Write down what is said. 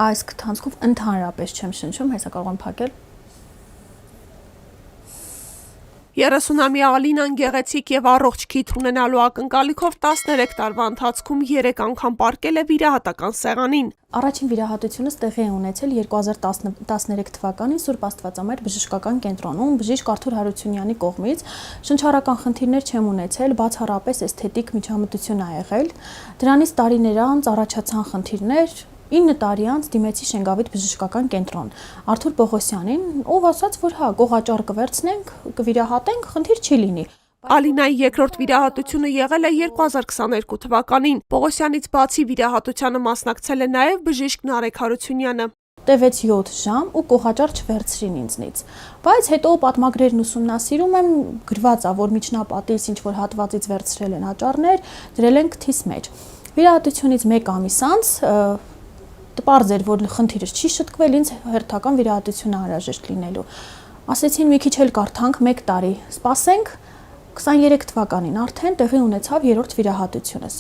այս քթանցքով ընդհանրապես չեմ շնչում, հեսա կարող եմ փակել։ 30-ամյա Ալինան գեղեցիկ եւ առողջ քիթ ունենալու ակնկալիքով 13 տարվա ընթացքում 3 անգամ պառկել է վիրահատական սեղանին։ Առաջին վիրահատությունս տեղի է ունեցել 2013 թվականին Սուրբ Աստվածամայր բժշկական կենտրոնում բժիշկ Արթուր Հարությունյանի կողմից։ Շնչառական խնդիրներ չեմ ունեցել, բացառապես էսթետիկ միջամտություն ա եղել։ Դրանից տարիներ անց առաջացան խնդիրներ։ 9 տարի անց դիմեցի Շենգավիթ բժշկական կենտրոն Արթուր Պողոսյանին, ով ասաց, որ հա, գողաճառ կվերցնենք, կվիրահատենք, խնդիր չի լինի։ Ալինայի երկրորդ վիրահատությունը եղել է 2022 թվականին։ Պողոսյանից բացի վիրահատությանը մասնակցել է նաև բժիշկ Նարեկ Հարությունյանը։ Տևեց 7 ժամ ու գողաճառ չվերցրին ինձնից։ Բայց հետո պատմագրերն ուսումնասիրում եմ, գրված է, որ միջնապատից ինչ որ հատվածից վերցրել են աճառներ, դրել են քթիս մեջ։ Վիրահատությունից 1 ամիս անց պարզ էր, որ խնդիրը չի շտկվել, ինձ հերթական վիրահատություն անհրաժեշտ լինելու։ Ասեցին մի քիչ էլ կարդանք, 1 տարի սպասենք, 23 թվականին արդեն տեղի ունեցավ երրորդ վիրահատությունս։